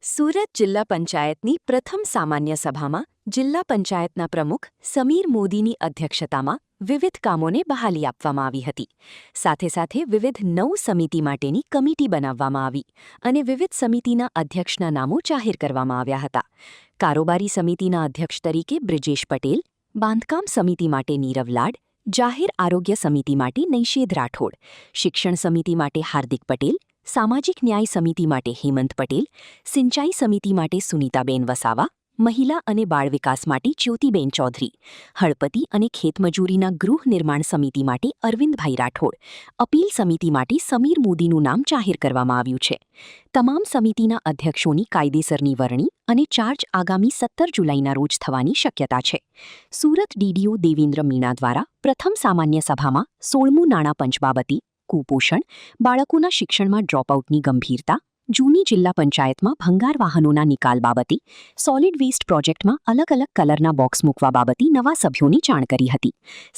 સુરત જિલ્લા પંચાયતની પ્રથમ સામાન્ય સભામાં જિલ્લા પંચાયતના પ્રમુખ સમીર મોદીની અધ્યક્ષતામાં વિવિધ કામોને બહાલી આપવામાં આવી હતી. સાથે સાથે વિવિધ 9 સમિતિ માટેની કમિટી બનાવવામાં આવી અને વિવિધ સમિતિના અધ્યક્ષના નામો જાહેર કરવામાં આવ્યા હતા. કારોબારી સમિતિના અધ્યક્ષ તરીકે બ્રિજેશ પટેલ, બાંધકામ સમિતિ માટે નીરવ લાડ, જાહેર આરોગ્ય સમિતિ માટે નૈષેદ રાઠોડ, શિક્ષણ સમિતિ માટે હાર્દિક પટેલ, સામાજિક ન્યાય સમિતિ માટે હેમંત પટેલ, સિંચાઈ સમિતિ માટે સુનીતાબેન વસાવા, મહિલા અને બાળ વિકાસ માટે જ્યોતિબેન ચૌધરી, હળપતિ અને ખેતમજૂરીના ગૃહ નિર્માણ સમિતિ માટે અરવિંદભાઈ રાઠોડ, અપીલ સમિતિ માટે સમીર મોદીનું નામ જાહેર કરવામાં આવ્યું છે. તમામ સમિતિના અધ્યક્ષોની કાયદેસરની વરણી અને ચાર્જ આગામી 17 જુલાઈના રોજ થવાની શક્યતા છે. સુરત ડીડીઓ દેવેન્દ્ર મીણા દ્વારા પ્રથમ સામાન્ય સભામાં 16મું નાણાં પંચ બાબતે કુપોષણ, બાળકોના શિક્ષણમાં ડ્રોપઆઉટની ગંભીરતા, જૂની જિલ્લા પંચાયતમાં ભંગાર વાહનોના નિકાલ બાબતે, સોલિડ વેસ્ટ પ્રોજેક્ટમાં અલગ અલગ કલરના બોક્સ મૂકવા બાબતે નવા સભ્યોની જાણ કરી હતી.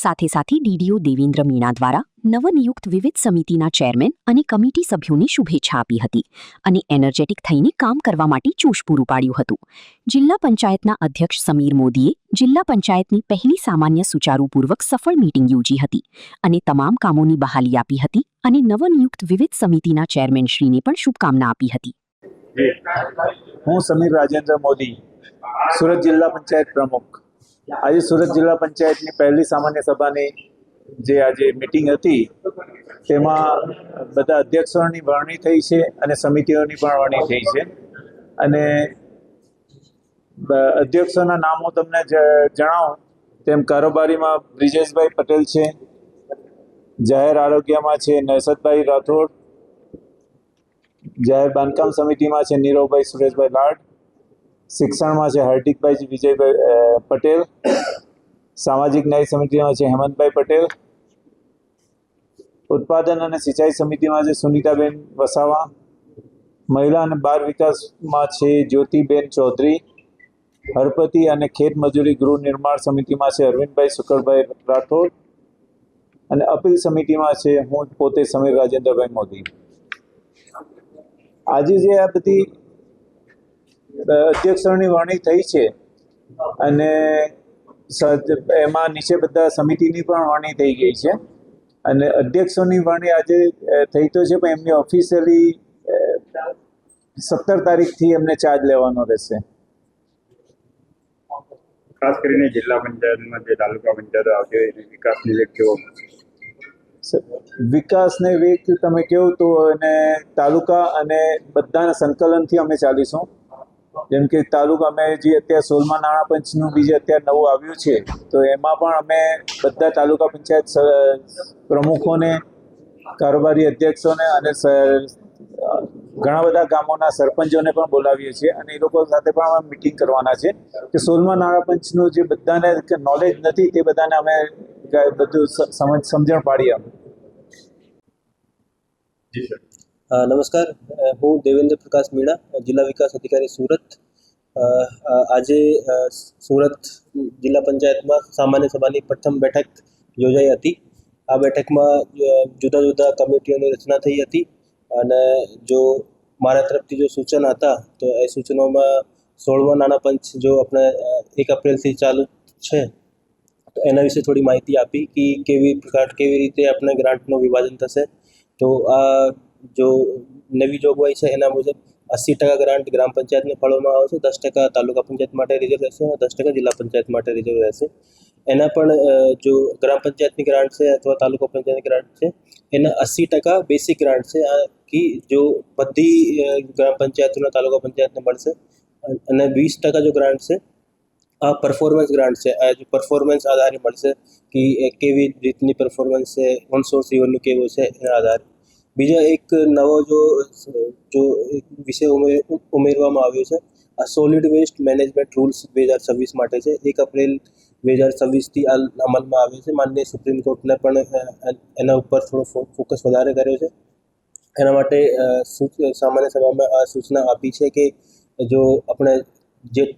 સાથે સાથે ડીડીઓ દેવેન્દ્ર મીણા દ્વારા નવનિયુક્ત વિવિધ સમિતિના ચેરમેન અને કમિટી સભ્યોને શુભેચ્છા આપી હતી અને એનર્જેટિક થઈને કામ કરવા માટે જોશ પૂરું પાડ્યું હતું. જિલ્લા પંચાયતના અધ્યક્ષ સમીર મોદીએ જિલ્લા પંચાયતની પહેલી સામાન્ય સુચારુપૂર્વક સફળ મીટિંગ યોજી હતી અને તમામ કામોની બહાલી આપી હતી અને નવનિયુક્ત વિવિધ સમિતિના ચેરમેનશ્રીને પણ શુભકામના આપી હતી. હું સમીર રાજેન્દ્ર મોદી, સુરત જિલ્લા પંચાયત પ્રમુખ. આજે સુરત જિલ્લા પંચાયતની પહેલી સામાન્ય સભાની જે આજે મિટિંગ હતી તેમાં બધા અધ્યક્ષોની વરણી થઈ છે અને સમિતિઓની પણ વરણી થઈ છે. અને અધ્યક્ષોના નામો તમને જણાવું તેમ કારોબારીમાં બ્રિજેશભાઈ પટેલ છે, જાહેર આરોગ્યમાં છે નૈષદભાઈ રાઠોડ, જાહેર બાંધકામ સમિતિમાં છે નીરવભાઈ સુરેશભાઈ લાડ, શિક્ષણમાં છે હાર્દિકભાઈ વિજયભાઈ પટેલ, સામાજિક ન્યાય સમિતિમાં છે હેમંતભાઈ પટેલ, ઉત્પાદન અને સિંચાઈ સમિતિમાં છે સુનીતાબેન વસાવા, મહિલા અને બાળ વિકાસમાં છે જ્યોતિબેન ચૌધરી, હળપતિ અને ખેત મજૂરી ગૃહ નિર્માણ સમિતિમાં છે અરવિંદભાઈ શુકરભાઈ રાઠોડ અને અપીલ સમિતિમાં છે હું પોતે સમીર રાજેન્દ્રભાઈ મોદી. આજે જે આ બધી અધ્યક્ષોની વરણી થઈ છે અને એમાં નીચે બધા સમિતિની પણ વરણી થઈ ગઈ છે અને અધ્યક્ષોની વરણી આજે થઈ તો છે પણ એમની ઓફિશિયલી 17 તારીખથી એમને ચાર્જ લેવાનો રહેશે. ખાસ કરીને જિલ્લા પંચાયતમાં જે તાલુકા પંચાયતો આવતી હોય એની વિકાસની વેગ કેવો? વિકાસને વેગ તમે કહો તો એને તાલુકા અને બધાના સંકલનથી અમે ચાલીશું. જેમ કે તાલુકા અમે જે અત્યારે 16મા નાણાં પંચનું બીજે અત્યારે નવું આવ્યું છે તો એમાં પણ અમે બધા તાલુકા પંચાયત પ્રમુખોને, કારોબારી અધ્યક્ષોને અને ઘણા બધા ગામોના સરપંચોને પણ બોલાવીએ છીએ અને એ લોકો સાથે પણ અમે મિટિંગ કરવાના છે કે 16મા નાણાં પંચનું જે બધાને નોલેજ નથી તે બધાને અમે બધું સમજણ પાડીએ. જી સર. નમસ્કાર, હું દેવેન્દ્ર પ્રકાશ મીણા, જિલ્લા વિકાસ અધિકારી સુરત. આજે સુરત જિલ્લા પંચાયતમાં સામાન્ય સભાની પ્રથમ બેઠક યોજાઈ હતી. આ બેઠકમાં જુદા જુદા કમિટીઓની રચના થઈ હતી અને જો મારા તરફથી જો સૂચન હતા તો એ સૂચનોમાં 16મા નાણાં પંચ જો આપણે 1 એપ્રિલથી ચાલુ છે તો એના વિશે થોડી માહિતી આપી કે કેવી રીતે આપણે ગ્રાન્ટનું વિભાજન થશે. તો આ જો નવી જોગવાઈ છે એના મુજબ 80% ગ્રાન્ટ ગ્રામ પંચાયતને ફાળવવામાં આવશે, 10% તાલુકા પંચાયત માટે રિઝર્વ રહેશે અને 10% જિલ્લા પંચાયત માટે રિઝર્વ રહેશે. એના પણ જો ગ્રામ પંચાયતની ગ્રાન્ટ છે અથવા તાલુકા પંચાયતની ગ્રાન્ટ છે એના 80% બેસિક ગ્રાન્ટ છે કે જો બધી ગ્રામ પંચાયતોના તાલુકા પંચાયતને મળશે અને 20% જો ગ્રાન્ટ છે આ પરફોર્મન્સ ગ્રાન્ટ છે. આ જો પરફોર્મન્સ આધારે મળશે કે કેવી રીતની પરફોર્મન્સ છે, ઓન સોર્સ રેવન્યુ કેવો છે એના આધારે. બીજા એક નવો જો વિષય ઉમેરવામાં આવ્યો છે આ સોલિડ વેસ્ટ મેનેજમેન્ટ રૂલ્સ 2026 માટે છે. 1 એપ્રિલ 2026થી આ અમલમાં આવ્યો છે. માનનીય સુપ્રીમ કોર્ટને પણ એના ઉપર થોડો ફોકસ વધારે કર્યો છે. એના માટે સામાન્ય સભામાં આ સૂચના આપી છે કે જો આપણે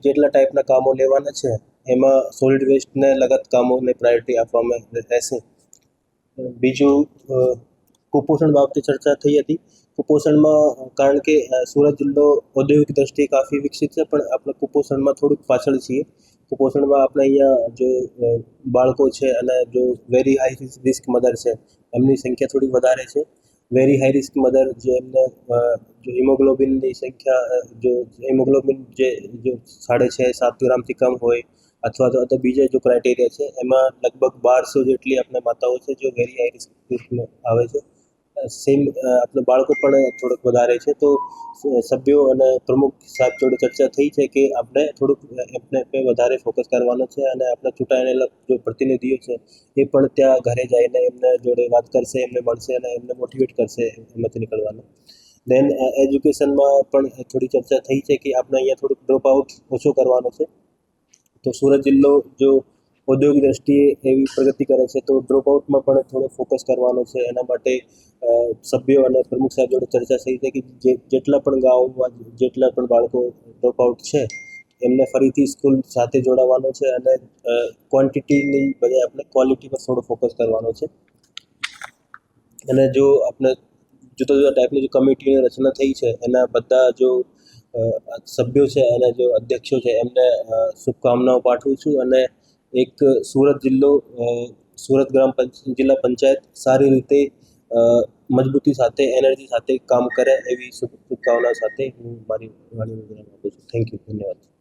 જેટલા ટાઈપના કામો લેવાના છે એમાં સોલિડ વેસ્ટને લગત કામોને પ્રાયોરિટી આપવામાં રહેશે. બીજું કુપોષણ બાબતે ચર્ચા થઈ હતી કુપોષણમાં કારણ કે સુરત જિલ્લો ઔદ્યોગિક દ્રષ્ટિએ કાફી વિકસિત છે, પણ આપણે કુપોષણમાં થોડુંક પાછળ છીએ. કુપોષણમાં આપણે અહીંયા જો બાળકો છે અને જો વેરી હાઈ રિસ્ક મધર છે એમની સંખ્યા થોડી વધારે છે. વેરી હાઈ રિસ્ક મધર જે એમને જો હિમોગ્લોબિનની સંખ્યા જો હિમોગ્લોબિન જે જો 6.5-7 ગ્રામથી કમ હોય અથવા તો બીજા જો ક્રાઇટેરિયા છે એમાં લગભગ 1200 જેટલી આપણે માતાઓ છે જો વેરી હાઈ રિસ્કમાં આવે છે. સેમ આપણે બાળકો પણ થોડુંક વધારે છે. તો સભ્યો અને પ્રમુખ સાહેબ જોડે ચર્ચા થઈ છે કે આપણે થોડુંક એમને વધારે ફોકસ કરવાનો છે અને આપણા ચૂંટાયેલા જો પ્રતિનિધિઓ છે એ પણ ત્યાં ઘરે જઈને એમને જોડે વાત કરશે, એમને મળશે અને એમને મોટિવેટ કરશે એમાંથી નીકળવાનું. દેન એજ્યુકેશનમાં પણ થોડી ચર્ચા થઈ છે કે આપણે અહીંયા થોડુંક ડ્રોપ આઉટ ઓછો કરવાનો છે. તો સુરત જિલ્લો જો ઔદ્યોગિક દ્રષ્ટિએ એવી પ્રગતિ કરે છે તો ડ્રોપ આઉટમાં પણ થોડો ફોકસ કરવાનો છે. એના માટે સભ્યો અને પ્રમુખ સાહેબ જોડે ચર્ચા થઈ છે કે જેટલા પણ ગામોમાં જેટલા પણ બાળકો ડ્રોપ આઉટ છે એમને ફરીથી સ્કૂલ સાથે જોડાવાનો છે અને ક્વોન્ટિટીની બજાય આપણે ક્વોલિટી પર થોડો ફોકસ કરવાનો છે. અને જો આપણે જુદા જુદા ટાઈપની જો કમિટીની રચના થઈ છે એના બધા જો સભ્યો છે અને જો અધ્યક્ષો છે એમને શુભકામનાઓ પાઠવું છું અને એક સુરત જિલ્લો સુરત જિલ્લા પંચાયત સારી રીતે મજબૂતી સાથે એનર્જી સાથે કામ કરે એવી શુભકામના સાથે હું મારી વાણીનું વિરામ આપું છું. Thank you. ધન્યવાદ.